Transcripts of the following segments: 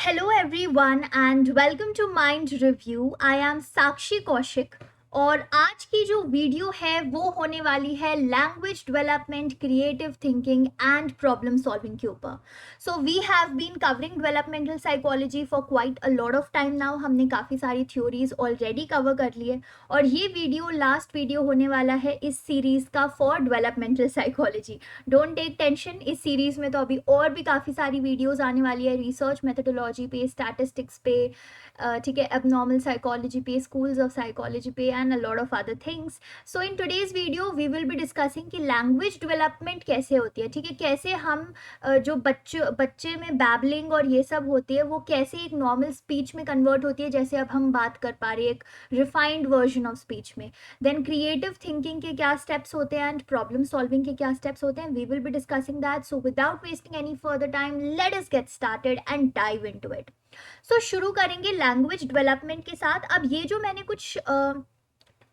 Hello everyone and welcome to Mind Review. I am साक्षी कौशिक और आज की जो वीडियो है वो होने वाली है language development, creative thinking and problem solving के ऊपर. So we have been covering developmental psychology for quite a lot of time now. हमने काफ़ी सारी थ्योरीज ऑलरेडी कवर कर लिए और ये वीडियो लास्ट वीडियो होने वाला है इस सीरीज़ का for developmental psychology. Don't take tension, इस सीरीज़ में तो अभी और भी काफ़ी सारी वीडियोज़ आने वाली है रिसर्च मेथडोलॉजी पे, स्टैटिस्टिक्स पे, ठीक है, एबनॉर्मल साइकोलॉजी पे, स्कूल्स ऑफ साइकोलॉजी पे and a lot of other things. So in today's video we will be discussing कि लैंग्वेज डेवलपमेंट कैसे होती है. ठीक है, कैसे हम जो बच्चे में बैबलिंग और ये सब होती है वो कैसे एक नॉर्मल स्पीच में कन्वर्ट होती है, जैसे अब हम बात कर पा रहे हैं एक रिफाइंड वर्जन ऑफ स्पीच में. देन क्रिएटिव थिंकिंग के क्या स्टेप्स होते हैं एंड प्रॉब्लम सॉल्विंग के क्या स्टेप्स होते हैं. We will be discussing that. So without wasting any further time let us get started and dive into it. So शुरू करेंगे लैंग्वेज डेवलपमेंट के साथ. अब ये जो मैंने कुछ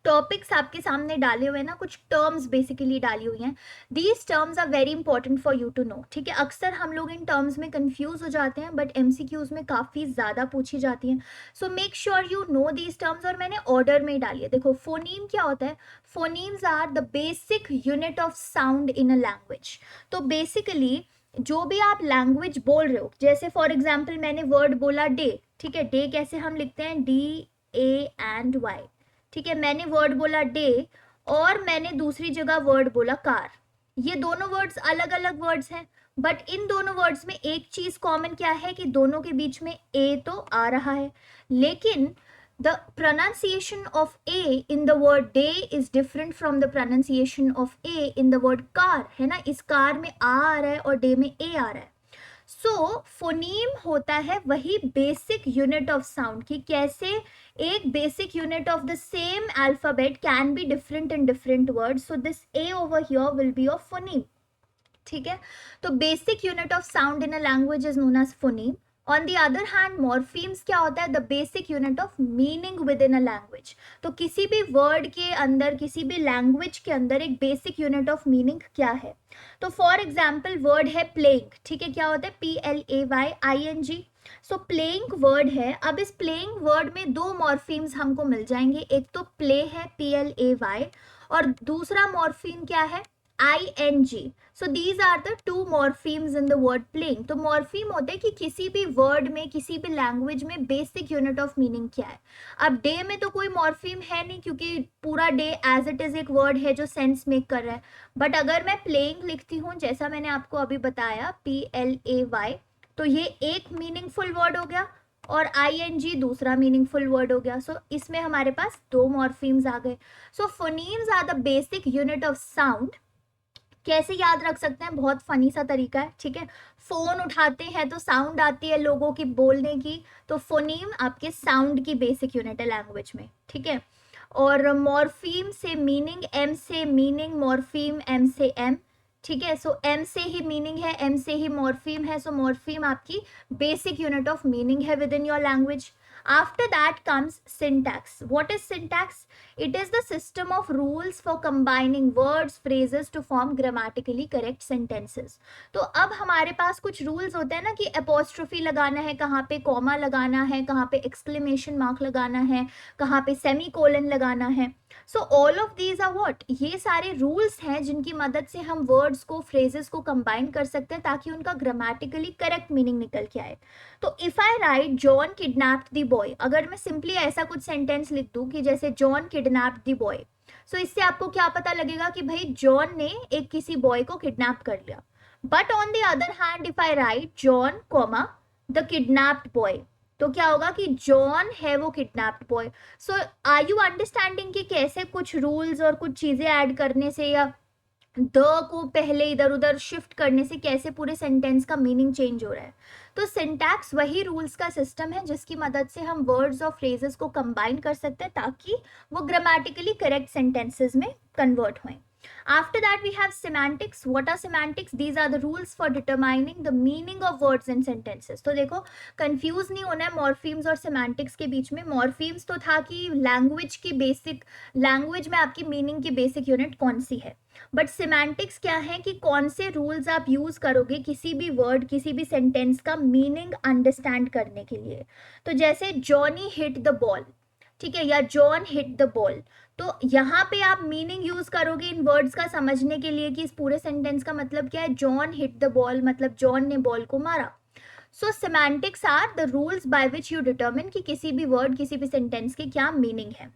टॉपिक्स आपके सामने डाले हुए हैं ना, कुछ टर्म्स बेसिकली डाली हुई हैं. These terms are very important for you to know. ठीक है, अक्सर हम लोग इन टर्म्स में कंफ्यूज हो जाते हैं बट एमसीक्यूज में काफ़ी ज़्यादा पूछी जाती हैं. So make sure you know these terms. और मैंने ऑर्डर में डाली है. देखो, फोनीम क्या होता है? Phonemes are the basic unit of sound in a language. तो बेसिकली जो भी आप लैंग्वेज बोल रहे हो, जैसे फॉर एग्जाम्पल मैंने वर्ड बोला डे. ठीक है, डे कैसे हम लिखते हैं? DANY. ठीक है, मैंने वर्ड बोला डे और मैंने दूसरी जगह वर्ड बोला कार. ये दोनों वर्ड्स अलग अलग वर्ड्स हैं बट इन दोनों वर्ड्स में एक चीज कॉमन क्या है कि दोनों के बीच में ए तो आ रहा है, लेकिन the pronunciation of A in the word day is different from the pronunciation of A in the word car. है ना, इस कार में आ रहा है और डे में ए आ रहा है. सो फोनीम होता है वही बेसिक यूनिट ऑफ साउंड कि कैसे एक basic unit of the same alphabet can be different in different words. So this A over here will be of phoneme. ठीक है, तो basic unit of sound in a language is known as phoneme. On the other hand morphemes क्या होता है? The basic unit of meaning within a language. तो किसी भी word के अंदर, किसी भी लैंग्वेज के अंदर एक बेसिक यूनिट ऑफ मीनिंग क्या है? तो फॉर एग्जाम्पल वर्ड है प्लेइंग. ठीक है, क्या होता है? PLAYING. सो प्लेइंग वर्ड है. अब इस प्लेइंग वर्ड में दो मॉर्फीम्स हमको मिल जाएंगे. एक तो प्ले है PLAY और दूसरा मॉर्फीम क्या है? ING. So these are the two morphemes in the word playing. तो मॉर्फीम होते हैं कि किसी भी वर्ड में, किसी भी लैंग्वेज में बेसिक यूनिट ऑफ मीनिंग क्या है. अब डे में तो कोई मॉर्फीम है नहीं क्योंकि पूरा डे एज इट इज एक वर्ड है जो सेंस मेक कर रहा है. बट अगर मैं प्लेइंग लिखती हूँ जैसा मैंने आपको अभी बताया PLAY, तो ये एक मीनिंगफुल वर्ड हो गया और ING दूसरा मीनिंगफुल वर्ड हो गया. सो इसमें हमारे पास दो मॉर्फीम्स आ गए. So phonemes are the basic unit of sound. कैसे याद रख सकते हैं? बहुत फनी सा तरीका है. ठीक है, फोन उठाते हैं तो साउंड आती है लोगों की बोलने की, तो फोनीम आपके साउंड की बेसिक यूनिट है लैंग्वेज में. ठीक है, और मॉर्फीम से मीनिंग, एम से मीनिंग, मॉर्फीम एम से एम. ठीक है, सो एम से ही मीनिंग है, एम से ही मॉर्फीम है. सो मॉर्फीम आपकी बेसिक यूनिट ऑफ मीनिंग है with in your language. After that comes syntax. What is syntax? It is the system of rules for combining words, phrases to form grammatically correct sentences. तो अब हमारे पास कुछ rules होते हैं ना कि apostrophe लगाना है, कहाँ पे comma लगाना है, कहाँ पे exclamation mark लगाना है, कहाँ पे semicolon लगाना है. So all of these are what? ये सारे rules हैं जिनकी मदद से हम words को, phrases को combine कर सकते हैं ताकि उनका grammatically correct meaning निकल के आए. तो if I write John kidnapped the boy, अगर मैं सिंपली ऐसा कुछ सेंटेंस लिख दूं कि जैसे जॉन किडनैप्ड द बॉय, सो इससे आपको क्या पता लगेगा कि भाई जॉन ने एक किसी बॉय को किडनैप कर लिया. But on the other hand if I write John comma the kidnapped boy, तो क्या होगा कि जॉन है वो kidnapped boy. So are you understanding कि कैसे कुछ रूल्स और कुछ चीजें ऐड करने से या द को पहले इधर उधर शिफ्ट करने से कैसे पूरे सेंटेंस का मीनिंग चेंज हो रहा है. तो सिंटैक्स वही रूल्स का सिस्टम है जिसकी मदद से हम वर्ड्स और फ्रेजेस को कंबाइन कर सकते हैं ताकि वो ग्रामेटिकली करेक्ट सेंटेंसेस में कन्वर्ट हों. After that we have semantics. What are semantics? These are the rules for determining the meaning of words and sentences. तो देखो कंफ्यूज नहीं होना है मॉर्फीम्स और सेमांटिक्स के बीच में. मॉर्फीम्स तो था कि लैंग्वेज की बेसिक, लैंग्वेज में आपकी मीनिंग की बेसिक यूनिट कौन सी है. बट सिमेंटिक्स क्या है कि कौन से रूल्स आप यूज करोगे किसी भी वर्ड, किसी भी सेंटेंस का मीनिंग अंडरस्टैंड करने के लिए. तो जैसे जॉनी हिट द बॉल, ठीक है, या जॉन हिट द बॉल, तो यहाँ पे आप मीनिंग यूज करोगे इन वर्ड्स का समझने के लिए कि इस पूरे सेंटेंस का मतलब क्या है. जॉन हिट द बॉल मतलब जॉन ने बॉल को मारा. So semantics are the rules by which you determine कि किसी भी वर्ड, किसी भी सेंटेंस के क्या मीनिंग है.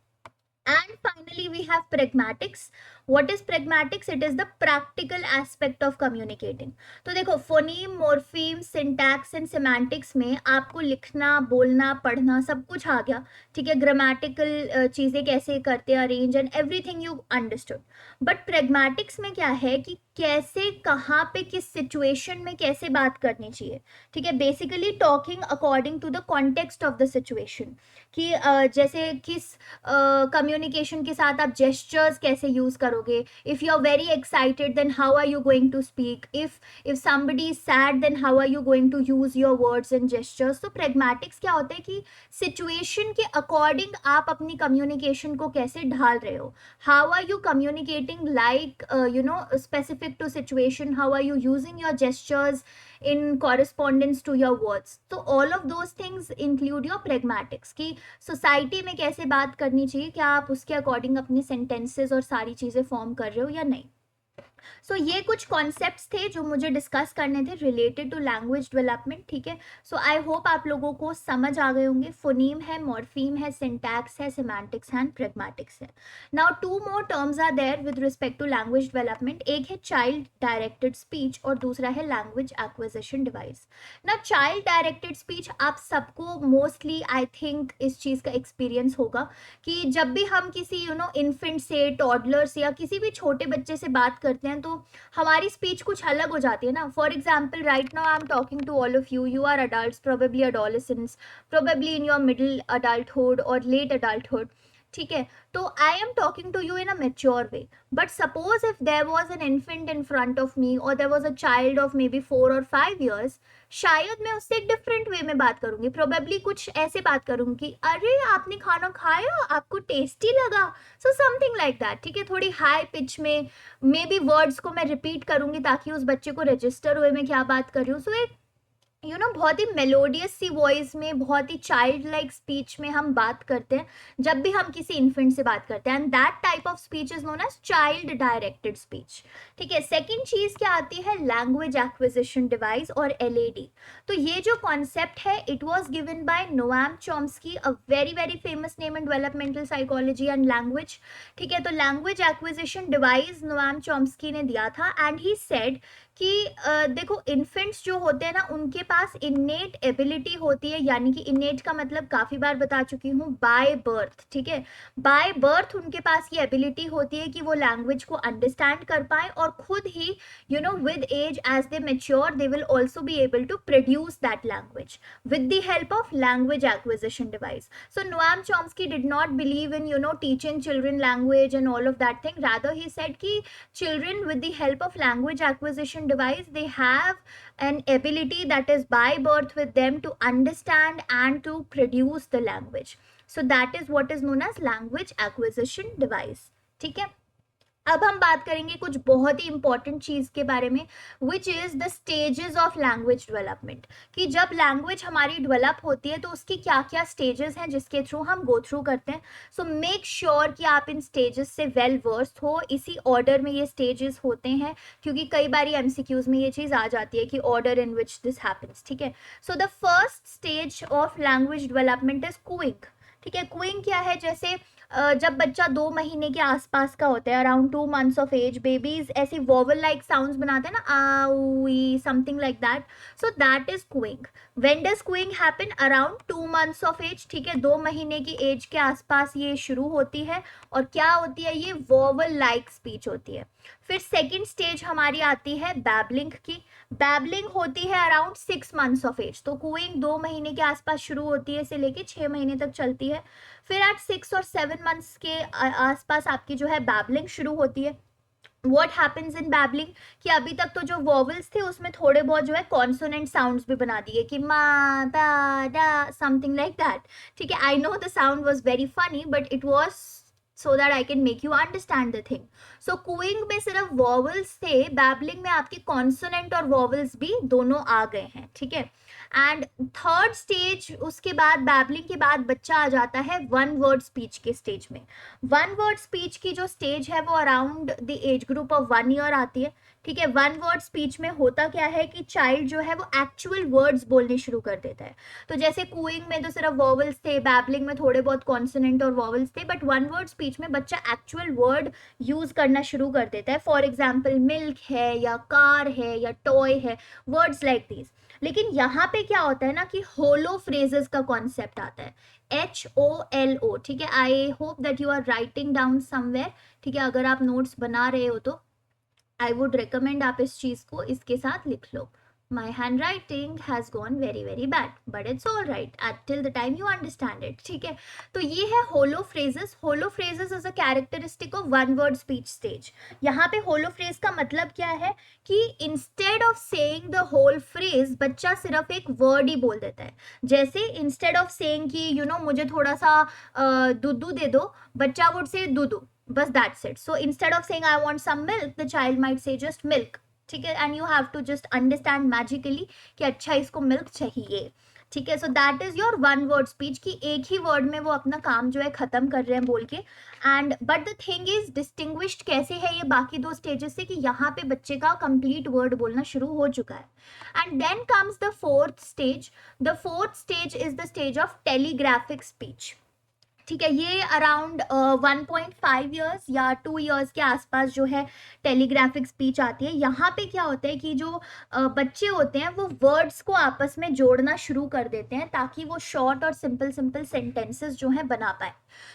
And finally, we have pragmatics. What is pragmatics? It is the practical aspect of communicating. तो देखो phoneme, morpheme, syntax and semantics में आपको लिखना, बोलना, पढ़ना सब कुछ आ गया, ठीक है. grammatical चीज़ें कैसे करते हैं arrange and everything you understood. But pragmatics में क्या है कि कैसे, कहाँ पे, किस सिचुएशन में कैसे बात करनी चाहिए, ठीक है. Basically talking according to the context of the situation, कि जैसे किस कम्युनिकेशन के साथ आप जेस्चर्स कैसे यूज करोगे. If you are very excited then how are you going to speak. If somebody is sad then how are you going to use your words and gestures. तो pragmatics क्या होता है कि सिचुएशन के according आप अपनी communication को कैसे ढाल रहे हो. How are you communicating like specific to situation. How are you using your gestures in correspondence to your words. तो all of those things include your pragmatics कि सोसाइटी में कैसे बात करनी चाहिए, क्या आप उसके अकॉर्डिंग अपने सेंटेंसेस और सारी चीज़ें फॉर्म कर रहे हो या नहीं. सो ये कुछ कॉन्सेप्ट्स थे जो मुझे डिस्कस करने थे रिलेटेड टू लैंग्वेज डेवलपमेंट, ठीक है. सो आई होप आप लोगों को समझ आ गए होंगे. फोनीम है, मॉर्फीम है, सिंटैक्स है, सेमांटिक्स है, प्रेगमैटिक्स है. Now two more terms are there with respect to language development. एक है चाइल्ड डायरेक्टेड स्पीच और दूसरा है लैंग्वेज एक्विजिशन डिवाइस. ना चाइल्ड डायरेक्टेड स्पीच आप सबको मोस्टली आई थिंक इस चीज़ का एक्सपीरियंस होगा कि जब भी हम किसी इन्फेंट से, टॉडलर से या किसी भी छोटे बच्चे से बात करते हैं तो हमारी स्पीच कुछ अलग हो जाती है ना. For example right now I am talking to all of you are adults, probably adolescents, probably in your middle adulthood और लेट अडल्टहुड, ठीक है. तो I am talking to you in a mature way. But suppose if there was an infant in front of me और there was a child of maybe 4 or 5 years, शायद मैं उससे एक different way में बात करूंगी. Probably कुछ ऐसे बात करूंगी, अरे आपने खाना खाया, आपको टेस्टी लगा, सो समथिंग लाइक दैट, ठीक है. थोड़ी हाई पिच में मे बी वर्ड्स को मैं रिपीट करूंगी ताकि उस बच्चे को रजिस्टर हुए मैं क्या बात कर रही हूँ. सो एक बहुत ही मेलोडियस सी वॉइस में, बहुत ही चाइल्ड लाइक स्पीच में हम बात करते हैं जब भी हम किसी इन्फेंट से बात करते हैं. And that type of speech is known as child directed speech, ठीक है. सेकेंड चीज क्या आती है, लैंग्वेज एक्विजिशन डिवाइस और LAD. तो ये जो कॉन्सेप्ट है it was given by Noam Chomsky, a very very famous name in developmental psychology and language, ठीक है. तो language acquisition device Noam Chomsky ने दिया था. एंड ही सेड कि देखो इन्फेंट्स जो होते हैं ना उनके पास इन्नेट एबिलिटी होती है, यानी कि इन्नेट का मतलब काफ़ी बार बता चुकी हूँ, बाय बर्थ, ठीक है. बाय बर्थ उनके पास ये एबिलिटी होती है कि वो लैंग्वेज को अंडरस्टैंड कर पाए और खुद ही with age age they mature they will also be able to produce that language with the help of language acquisition device. So Noam Chomsky did not believe in teaching children language and all of that thing. Rather he said ki children with the help of language acquisition device they have an ability that is by birth with them to understand and to produce the language. So that is what is known as language acquisition device. ठीक है. अब हम बात करेंगे कुछ बहुत ही important चीज़ के बारे में which is the stages of language development, कि जब लैंग्वेज हमारी डेवलप होती है तो उसकी क्या क्या स्टेजेस हैं जिसके थ्रू हम गो थ्रू करते हैं. सो मेक श्योर कि आप इन स्टेजेस से वेल वर्स्ड हो. इसी ऑर्डर में ये स्टेजेस होते हैं क्योंकि कई बार MCQs में ये चीज़ आ जाती है कि order in which this happens, ठीक है. So the first stage of language development is cooing, ठीक है. क्विंग क्या है, जैसे जब बच्चा 2 महीने के आसपास का होता है, around 2 months of age, babies ऐसी वोवल लाइक साउंड्स बनाते हैं ना, आउई something like that. So that is cooing. When does cooing happen, around 2 months of age, ठीक है. 2 महीने की एज के आसपास ये शुरू होती है और क्या होती है, ये वोवल लाइक स्पीच होती है. फिर सेकेंड स्टेज हमारी आती है बैबलिंग की. बैबलिंग होती है अराउंड 6 months ऑफ एज. तो क्विंग 2 महीने के आसपास शुरू होती है, से लेके 6 महीने तक चलती है. फिर एट 6 or 7 months के आसपास आपकी जो है बैबलिंग शुरू होती है. व्हाट हैपेंस इन बैबलिंग, कि अभी तक तो जो वॉवल्स थे उसमें थोड़े बहुत जो है कॉन्सोनेंट साउंड्स भी बना दिए कि मा दा डा समथिंग लाइक दैट. ठीक है, I know the sound was very funny but it was so that I can make you understand the thing. So cooing में सिर्फ vowels थे, babbling में आपकी consonant और vowels भी दोनों आ गए हैं. ठीक है, एंड थर्ड स्टेज उसके बाद बैबलिंग के बाद बच्चा आ जाता है वन वर्ड स्पीच के स्टेज में. वन वर्ड स्पीच की जो स्टेज है वो around the age group of 1 year आती है. ठीक है, वन वर्ड स्पीच में होता क्या है कि चाइल्ड जो है वो एक्चुअल वर्ड्स बोलने शुरू कर देता है. तो जैसे कूइंग में तो सिर्फ वॉवल्स थे, बैबलिंग में थोड़े बहुत कॉन्सोनेंट और वॉवल्स थे, बट वन वर्ड स्पीच में बच्चा एक्चुअल वर्ड यूज करना शुरू कर देता है. फॉर एग्जाम्पल मिल्क है या कार है या टॉय है, वर्ड्स लाइक दीज. लेकिन यहाँ पे क्या होता है ना कि होलो फ्रेजेस का कॉन्सेप्ट आता है, HOLO. ठीक है, I hope that you are writing down somewhere. ठीक है, अगर आप नोट्स बना रहे हो तो आई वुड रिकमेंड आप इस चीज को इसके साथ लिख लो. My handwriting has gone very very bad, but it's all right till the time you understand it. ठीक है, तो ये है holophrases. Holophrases is a characteristic of one word speech stage. यहाँ पे होलो फ्रेज का मतलब क्या है कि instead of saying the whole phrase बच्चा सिर्फ एक वर्ड ही बोल देता है. जैसे इंस्टेड ऑफ सेइंग कि यू नो मुझे थोड़ा सा दूध दे दो, बच्चा वुड से दूध, बस that's it. So instead of saying I want some milk, the child might say just milk. ठीक है, and you have to just understand magically कि अच्छा इसको मिल्क चाहिए. ठीक है, so that is your one word speech कि एक ही वर्ड में वो अपना काम जो है खत्म कर रहे हैं बोल के. And but the thing is distinguished कैसे है ये बाकी दो स्टेजेस से कि यहाँ पे बच्चे का कंप्लीट वर्ड बोलना शुरू हो चुका है. And then comes the fourth stage. The fourth stage is the stage of telegraphic speech. ठीक है, ये अराउंड 1.5 ईयर्स या 2 ईयर्स के आसपास जो है टेलीग्राफिक स्पीच आती है. यहाँ पे क्या होता है कि जो बच्चे होते हैं वो वर्ड्स को आपस में जोड़ना शुरू कर देते हैं ताकि वो शॉर्ट और सिंपल सिंपल सेंटेंसेस जो है बना पाए.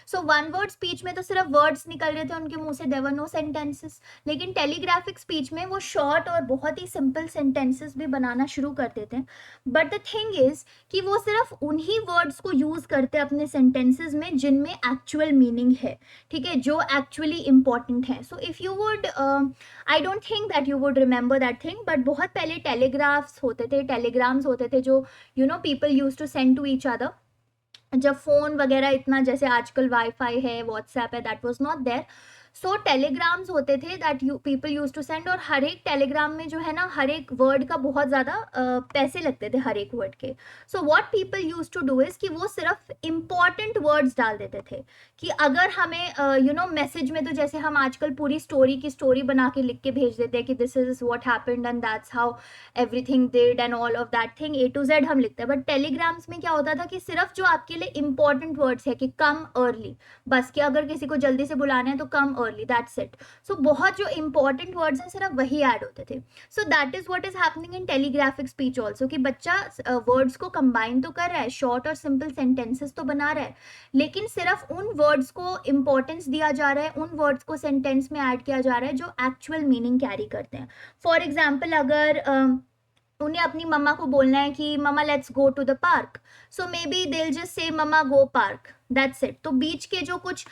सो वन वर्ड स्पीच में तो सिर्फ वर्ड्स निकल रहे थे उनके मुंह से, देयर वर नो सेंटेंसेस. लेकिन टेलीग्राफिक स्पीच में वो शॉर्ट और बहुत ही सिंपल सेंटेंसेस भी बनाना शुरू कर देते हैं. बट द थिंग इज कि वो सिर्फ उन्हीं वर्ड्स को यूज करते हैं अपने सेंटेंसेस में जिनमें एक्चुअल मीनिंग है. ठीक है, जो एक्चुअली इंपॉर्टेंट है. So if you would, I don't think that you would remember that thing, but बहुत पहले टेलीग्राफ्स होते थे, टेलीग्राम्स होते थे जो you know people used to send to each other. जब फोन वगैरह इतना जैसे आजकल वाईफाई है, व्हाट्सएप है, that was not there. So telegrams होते थे that you people used to send, और हर एक टेलीग्राम में जो है ना हर एक वर्ड का बहुत ज़्यादा पैसे लगते थे हर एक वर्ड के. So what people used to do is कि वो सिर्फ इंपॉर्टेंट वर्ड्स डाल देते थे कि अगर हमें यू नो मैसेज में तो जैसे हम आजकल पूरी स्टोरी की स्टोरी बना के लिख के भेज देते हैं कि this is what happened and that's how everything did and all of that thing A to Z हम लिखते हैं. बट टेलीग्राम्स में क्या होता था कि सिर्फ जो आपके लिए इंपॉर्टेंट वर्ड्स है कि कम अर्ली, बस कि अगर किसी को जल्दी से बुलाना है तो कम अर्ली, दैट्स इट. सो बहुत जो इंपॉर्टेंट वर्ड्स हैं सिर्फ वही ऐड होते थे. सो that is what is happening in telegraphic speech also कि बच्चा वर्ड्स को कंबाइन तो कर रहा है, शॉर्ट और सिंपल सेंटेंसेस तो बना रहा है, लेकिन सिर्फ उन वर्ड्स को इंपॉर्टेंस दिया जा रहा है, उन वर्ड्स को सेंटेंस में ऐड किया जा रहा है जो एक्चुअल मीनिंग कैरी करते हैं. फॉर एग्जाम्पल अगर उन्हें अपनी मम्मा को बोलना है कि mamma let's go to the park, so maybe they will just say mamma go park, that's it. तो बीच के जो कुछ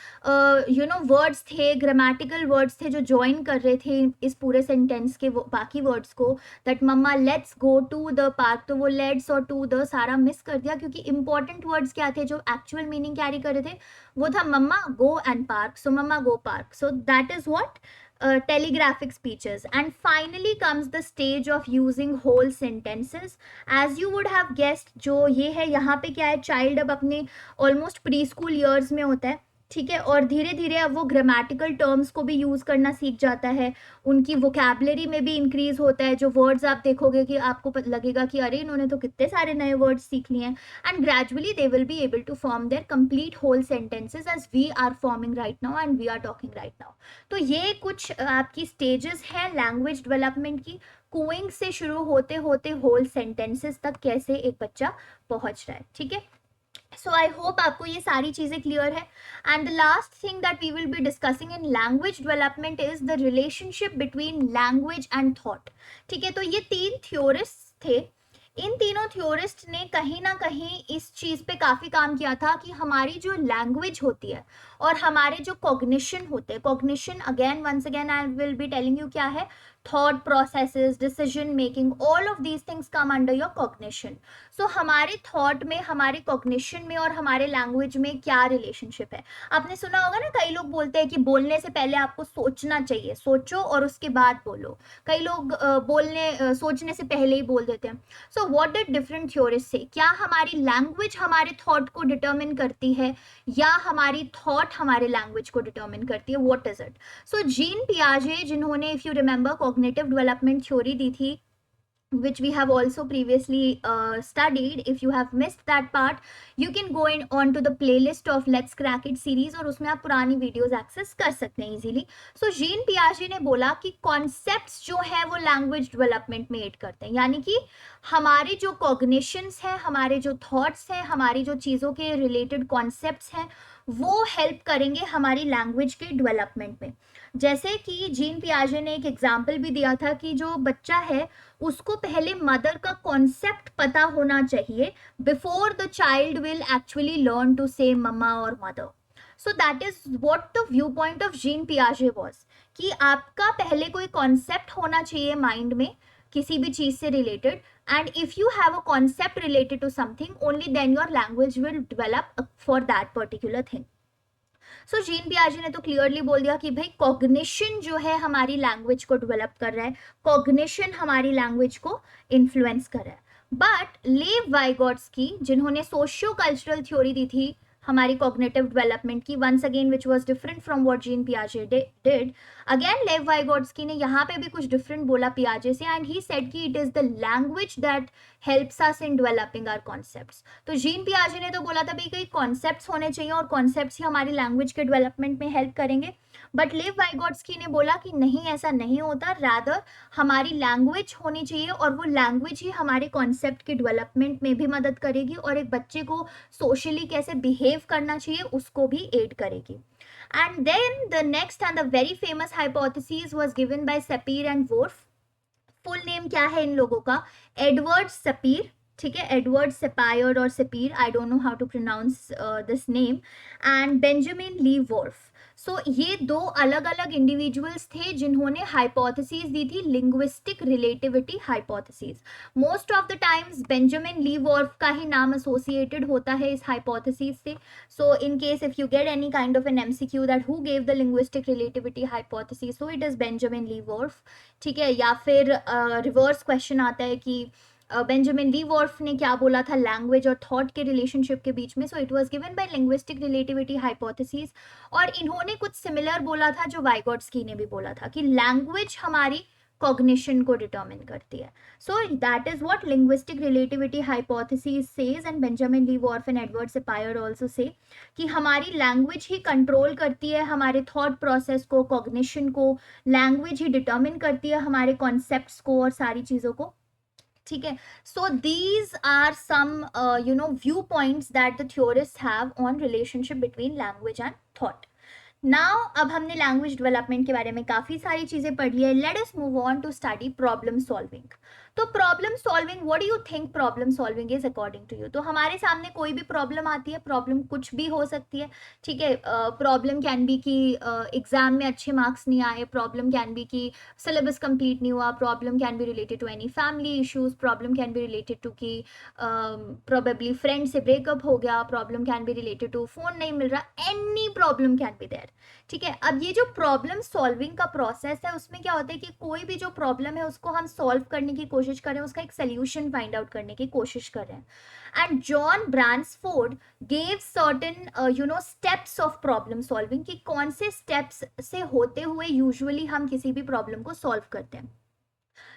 यू नो वर्ड्स थे, ग्रामेटिकल वर्ड्स थे जो ज्वाइन कर रहे थे इस पूरे सेंटेंस के बाकी वर्ड्स को, that mumma let's go to the park, तो वो लेट्स और टू द सारा मिस कर दिया क्योंकि इंपॉर्टेंट वर्ड्स क्या थे जो एक्चुअल मीनिंग कैरी कर रहे थे, वो था mamma go and park. So mamma go park. So that is what telegraphic speeches. And finally comes the stage of using whole sentences. As you would have guessed, जो ये है यहाँ पे क्या है, child अब अपने almost preschool years में होता है. ठीक है, और धीरे धीरे अब वो ग्रामेटिकल टर्म्स को भी यूज़ करना सीख जाता है, उनकी वोकैबुलरी में भी इंक्रीज होता है. जो वर्ड्स आप देखोगे कि आपको लगेगा कि अरे इन्होंने तो कितने सारे नए वर्ड्स सीख लिए हैं. And gradually they will be able to form their complete whole sentences as we are forming right now and we are talking right now. तो ये कुछ आपकी स्टेजेस हैं लैंग्वेज डेवलपमेंट की. कूइंग से शुरू होते होते होल सेंटेंसेस तक कैसे एक बच्चा पहुंच रहा है. ठीक है, सो आई होप आपको ये सारी चीज़ें क्लियर है. And the last thing that we will be discussing in language development is the relationship between language and thought. ठीक है, तो ये 3 थ्योरिस्ट थे. इन तीनों थ्योरिस्ट ने कहीं ना कहीं इस चीज पे काफी काम किया था कि हमारी जो लैंग्वेज होती है और हमारे जो कॉग्निशन होते हैं, cognition again once again I will be telling you क्या है, thought processes, decision making, all of these things come under your cognition. So हमारे थॉट में, हमारे कॉग्निशन में और हमारे लैंग्वेज में क्या रिलेशनशिप है। आपने सुना होगा ना, कई लोग बोलते हैं कि बोलने से पहले आपको सोचना चाहिए, सोचो और उसके बाद बोलो। कई लोग सोचने से पहले ही बोल देते हैं। So what did different theorist से, क्या हमारी लैंग्वेज हमारे थॉट को डिटर्मिन करती है या हमारी थॉट हमारे लैंग्वेज को डिटर्मिन करती है, what is it. So Jean पियाजे, जिन्होंने if you remember cognitive development theory दी थी, which we have also previously studied. If you have missed that part, you can go on to the playlist of Let's Crack It series और उसमें आप पुरानी videos access कर सकते हैं easily. सो Jean पियाजे ने बोला कि कॉन्सेप्ट्स जो है वो लैंग्वेज डेवलपमेंट में एड करते हैं, यानी कि हमारे जो कॉग्निशंस हैं, हमारे जो थॉट्स हैं, हमारी जो चीज़ों के रिलेटेड कॉन्सेप्ट्स हैं, वो हेल्प करेंगे हमारी लैंग्वेज के डेवलपमेंट में। जैसे कि जीन पियाजे ने एक एग्जाम्पल भी दिया था कि जो बच्चा है उसको पहले मदर का कॉन्सेप्ट पता होना चाहिए before the child will actually learn to say mamma और mother. So that is what the viewpoint of Jean पियाजे वाज, कि आपका पहले कोई कॉन्सेप्ट होना चाहिए माइंड में किसी भी चीज से related, and if you have a concept related to something, only then your language will develop for that particular thing. So Jean पियाजे ने तो क्लियरली बोल दिया कि भाई कॉग्निशन जो है हमारी लैंग्वेज को डेवलप कर रहा है, कॉग्निशन हमारी लैंग्वेज को इन्फ्लुएंस कर रहा है। बट लेव वाइगोट्स्की, जिन्होंने सोशियो कल्चरल थ्योरी दी थी हमारी कॉग्निटिव डेवलपमेंट की, once again which was different from what Jean पियाजे डिड, अगेन लेव वाइगोट्स्की ने यहाँ पे भी कुछ डिफरेंट बोला पियाजे से, एंड ही सेड कि it is the language that helps us in developing our concepts. तो जीन पियाजे ने तो बोला था भाई कई कॉन्सेप्ट्स होने चाहिए और कॉन्सेप्ट्स ही हमारी लैंग्वेज के डेवलपमेंट में हेल्प करेंगे, बट लेव वाइगोट्स्की ने बोला कि नहीं, ऐसा नहीं होता, रादर हमारी लैंग्वेज होनी चाहिए और वो लैंग्वेज ही हमारे कॉन्सेप्ट के डेवलपमेंट में भी मदद करेगी और एक बच्चे को सोशली कैसे बिहेव करना चाहिए उसको भी एड करेगी। And then the next and the very famous hypothesis was given by Sapir and Wolf. Full name क्या है इन लोगों का, एडवर्ड सपीर, ठीक है, एडवर्ड सेपायर और Sapir, I don't know how to pronounce this name, and Benjamin Lee Whorf. So ये दो अलग अलग इंडिविजुअल्स थे जिन्होंने हाइपोथेसिस दी थी, linguistic relativity hypothesis. Most of the times Benjamin Lee Whorf का ही नाम एसोसिएटेड होता है इस हाइपोथेसिस से। So in case if you get any kind of an MCQ that who gave the linguistic relativity hypothesis, so it is Benjamin Lee Whorf, ठीक है। या फिर रिवर्स क्वेश्चन आता है कि बेंजामिन ली वॉर्फ ने क्या बोला था लैंग्वेज और थॉट के रिलेशनशिप के बीच में, so it was given by linguistic relativity hypothesis. और इन्होंने कुछ सिमिलर बोला था जो वाइगोट्स्की ने भी बोला था कि लैंग्वेज हमारी कॉग्निशन को डिटर्मिन करती है। So that is what linguistic relativity hypothesis says, and Benjamin Lee Whorf and Edward Sapir also say कि हमारी लैंग्वेज ही कंट्रोल करती है हमारे थॉट प्रोसेस को, कॉग्निशन को, लैंग्वेज ही डिटर्मिन करती है हमारे कॉन्सेप्ट्स को और सारी चीज़ों को, ठीक है। So these are some view points that the theorist have on relationship between language and thought. Now अब हमने लैंग्वेज डेवलपमेंट के बारे में काफी सारी चीजें पढ़ ली है, let us move on to study problem solving. तो problem solving, what do you think problem solving is according to you. तो हमारे सामने कोई भी प्रॉब्लम आती है, प्रॉब्लम कुछ भी हो सकती है, ठीक है। प्रॉब्लम कैन बी कि एग्जाम में अच्छे मार्क्स नहीं आए, प्रॉब्लम कैन बी कि सिलेबस कंप्लीट नहीं हुआ, problem can be related to any family issues, problem can be related to कि प्रोबेबली फ्रेंड से ब्रेकअप हो गया, problem can be related to phone नहीं मिल रहा, any problem can be there, ठीक है। अब ये जो प्रॉब्लम सॉल्विंग का प्रोसेस है उसमें क्या होता है कि कोई भी जो प्रॉब्लम है उसको हम सॉल्व करने की कोशिश कर रहे हैं, उसका एक सोल्यूशन फाइंड आउट करने की कोशिश कर रहे हैं। And John Bransford gave certain steps of problem solving, कि कौन से स्टेप्स से होते हुए यूजुअली हम किसी भी प्रॉब्लम को सॉल्व करते हैं।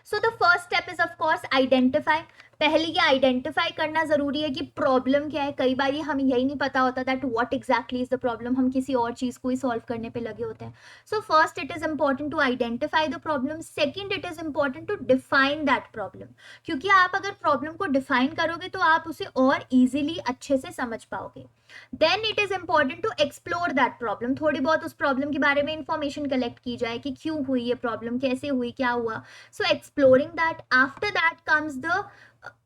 सो the first step is of course identify. पहले ये आइडेंटिफाई करना जरूरी है कि प्रॉब्लम क्या है। कई बार हमें यही नहीं पता होता that what exactly is the problem, हम किसी और चीज को ही सॉल्व करने पे लगे होते हैं। So first it is important to identify the problem, second it is important to define that problem, क्योंकि आप अगर प्रॉब्लम को डिफाइन करोगे तो आप उसे और इजीली अच्छे से समझ पाओगे। Then it is important to explore that problem, थोड़ी बहुत उस प्रॉब्लम के बारे में इंफॉर्मेशन कलेक्ट की जाए कि क्यों हुई ये प्रॉब्लम, कैसे हुई, क्या हुआ। So exploring that. After that comes the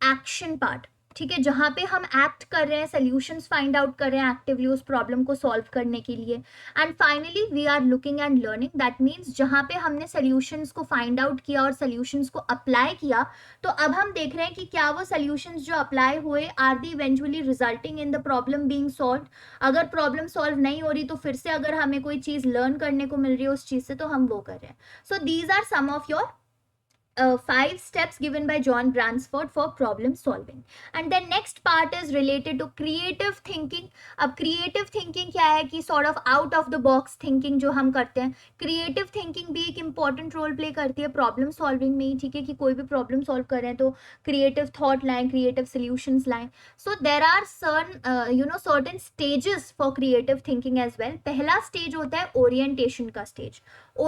action part. ठीक है, जहाँ पे हम एक्ट कर रहे हैं, सोल्यूशंस फाइंड आउट कर रहे हैं एक्टिवली उस प्रॉब्लम को सॉल्व करने के लिए. And finally we are looking and learning. That means जहाँ पे हमने सोल्यूशंस को फाइंड आउट किया और सोल्यूशंस को अप्लाई किया, तो अब हम देख रहे हैं कि क्या वो सोल्यूशंस जो अप्लाई हुए are the eventually resulting in the problem being solved. अगर प्रॉब्लम सॉल्व नहीं हो रही तो फिर से अगर हमें कोई चीज़ लर्न करने को मिल रही है उस चीज़ से, तो हम वो कर रहे हैं. So these are some of your 5 steps given by John Bransford for problem solving. And then next part is related to creative thinking. अब creative thinking क्या है कि sort of out of the box thinking जो हम करते हैं. Creative thinking भी एक important role play करती है problem solving में ही. ठीक है, कि कोई भी problem solve कर रहे हैं तो creative thought लाएं, creative solutions लाएं. So there are certain stages for creative thinking as well. पहला stage होता है orientation का stage.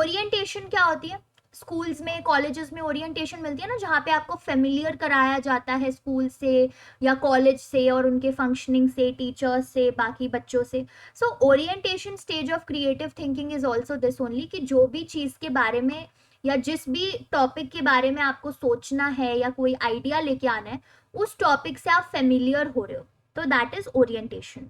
Orientation क्या होती है? स्कूल्स में, कॉलेजेस में ओरिएंटेशन मिलती है ना, जहाँ पे आपको फेमिलियर कराया जाता है स्कूल से या कॉलेज से और उनके फंक्शनिंग से, टीचर्स से, बाकी बच्चों से. So orientation stage of creative thinking is also this only, कि जो भी चीज़ के बारे में या जिस भी टॉपिक के बारे में आपको सोचना है या कोई आइडिया लेके आना है, उस टॉपिक से आप फेमिलियर हो रहे हो, तो that is orientation.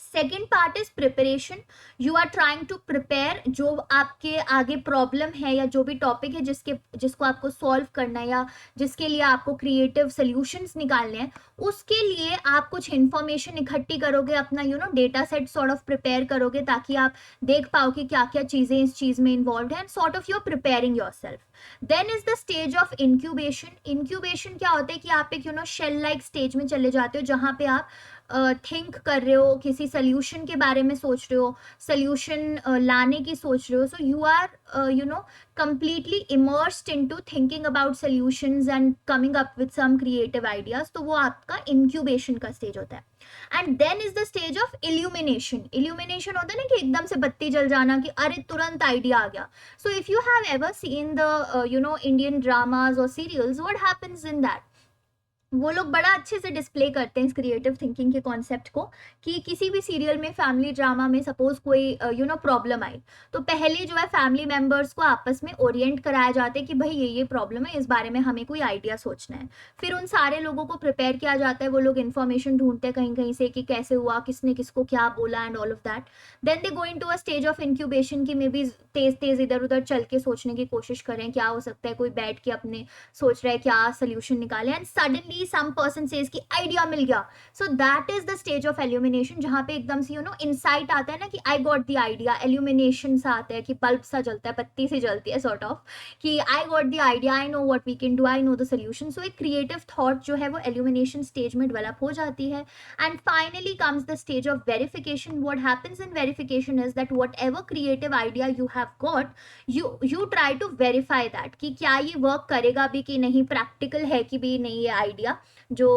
Second part is preparation. You are trying to prepare. जो आपके आगे प्रॉब्लम है या जो भी टॉपिक है जिसको आपको सॉल्व करना है या जिसके लिए आपको क्रिएटिव सोल्यूशंस निकालने हैं, उसके लिए आप कुछ इंफॉर्मेशन इकट्ठी करोगे, अपना data set sort of prepare करोगे, ताकि आप देख पाओ कि क्या क्या चीज़ें इस चीज़ में इन्वॉल्व है, and sort of you are preparing yourself. Then is the stage of incubation. Incubation क्या होता है कि आप एक शेल लाइक स्टेज में चले जाते हो, जहाँ पे आप थिंक कर रहे हो, किसी सोल्यूशन के बारे में सोच रहे हो, सोल्यूशन लाने की सोच रहे हो. So you are completely immersed into thinking about solutions and coming up with some creative ideas. तो वो आपका incubation का stage होता है. And then is the stage of illumination. Illumination होता है ना कि एकदम से बत्ती जल जाना, कि अरे तुरंत आइडिया आ गया. So if you have ever seen the Indian dramas or serials, what happens in that? वो लोग बड़ा अच्छे से डिस्प्ले करते हैं इस क्रिएटिव थिंकिंग के कॉन्सेप्ट को, कि किसी भी सीरियल में, फैमिली ड्रामा में सपोज कोई प्रॉब्लम आई, तो पहले जो है फैमिली मेंबर्स को आपस में ओरिएंट कराया जाता है कि भाई ये प्रॉब्लम है, इस बारे में हमें कोई आइडिया सोचना है. फिर उन सारे लोगों को प्रिपेयर किया जाता है, वो लोग इन्फॉर्मेशन ढूंढते हैं कहीं कहीं से कि कैसे हुआ, किसने किसको क्या बोला, and all of that. Then they go into a stage of incubation, की मे बी तेज इधर उधर चल के सोचने की कोशिश करें क्या हो सकता है, कोई बैठ के अपने सोच रहा है क्या सोल्यूशन निकाले, and suddenly some person says कि आइडिया मिल गया. So that is the stage of illumination, जहाँ पे एकदम से insight आता है ना कि I got the idea. illumination सा आता है कि बल्ब सा जलता है, बत्ती सी जलती है sort of, कि I got the idea, I know what we can do, I know the solution. So एक creative thought जो है वो illumination stage में develop हो जाती है. And finally comes the stage of verification. What happens in verification is that whatever creative idea you have got, you try to verify that कि क्या ये work करेगा भी कि नहीं, practical है कि भी नहीं ये आइडिया जो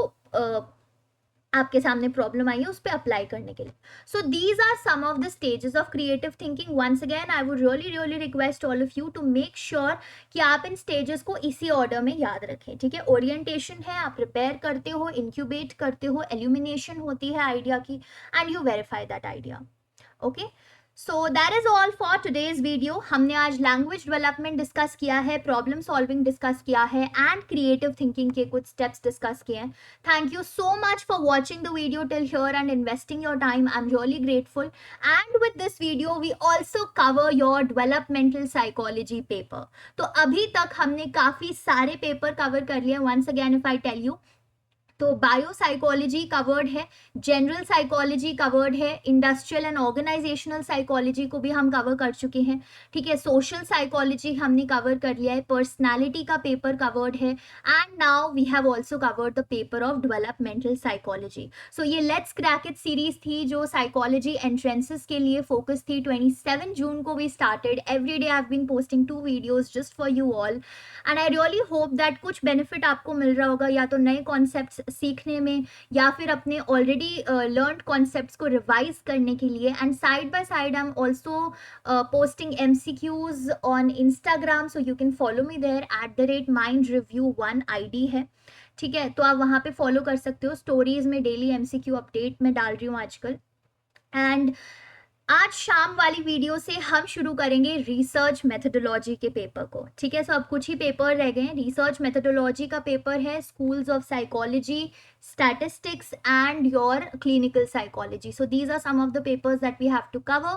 आपके सामने प्रॉब्लम आई है उस पर अप्लाई करने के लिए. So these are some of the stages of creative thinking. Once again I would really request all of you to make sure कि आप इन स्टेजेस को इसी ऑर्डर में याद रखें. ठीक है, ओरिएंटेशन है, आप प्रिपेयर करते हो, इंक्यूबेट करते हो, एल्यूमिनेशन होती है आइडिया की, and you verify that idea. Okay, so that is all for today's video. हमने आज लैंग्वेज डेवलपमेंट डिस्कस किया है, प्रॉब्लम सॉल्विंग डिस्कस किया है, एंड क्रिएटिव थिंकिंग के कुछ स्टेप्स डिस्कस किए हैं. Thank you so much for watching the video till here and investing your time. I am really grateful. And with this video we also cover your developmental psychology paper. तो अभी तक हमने काफ़ी सारे paper cover कर लिए. Once again if I tell you, तो bio psychology covered है, जनरल साइकोलॉजी कवर्ड है, इंडस्ट्रियल एंड ऑर्गेनाइजेशनल साइकोलॉजी को भी हम कवर कर चुके हैं. ठीक है, सोशल साइकोलॉजी हमने कवर कर लिया है, पर्सनालिटी का पेपर कवर्ड है, and now we have also covered the paper of developmental psychology. So ये लेट्स क्रैक इट सीरीज थी जो साइकोलॉजी एंट्रेंसेस के लिए फोकस थी. 27 जून को we started. Every day I have been posting 2 videos just for you all, and I really hope that कुछ benefit आपको मिल रहा होगा, या तो नए कॉन्सेप्ट्स सीखने में या फिर अपने ऑलरेडी लर्नड कॉन्सेप्ट्स को रिवाइज करने के लिए. And side by side I am also posting MCQs on Instagram, so you can follow me there @mindreview1 ID है. ठीक है, तो आप वहाँ पे फॉलो कर सकते हो. स्टोरीज में डेली MCQ अपडेट मैं डाल रही हूँ आजकल. एंड आज शाम वाली वीडियो से हम शुरू करेंगे रिसर्च मेथोडोलॉजी के पेपर को, ठीक है। सो अब कुछ ही पेपर रह गए हैं। रिसर्च मेथोडोलॉजी का पेपर है schools of psychology, statistics and your clinical psychology. So these are some of the papers that we have to cover.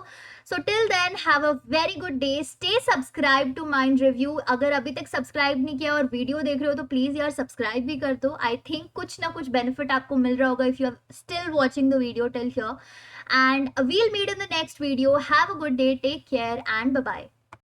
So till then, have a very good day. Stay subscribed to Mind Review. अगर अभी तक subscribe नहीं किया और video देख रहे हो तो प्लीज यार सब्सक्राइब भी कर दो. आई थिंक कुछ ना कुछ बेनिफिट आपको मिल रहा होगा if you are still watching the video till here. And we'll meet in the next video. Have a good day. Take care and bye bye.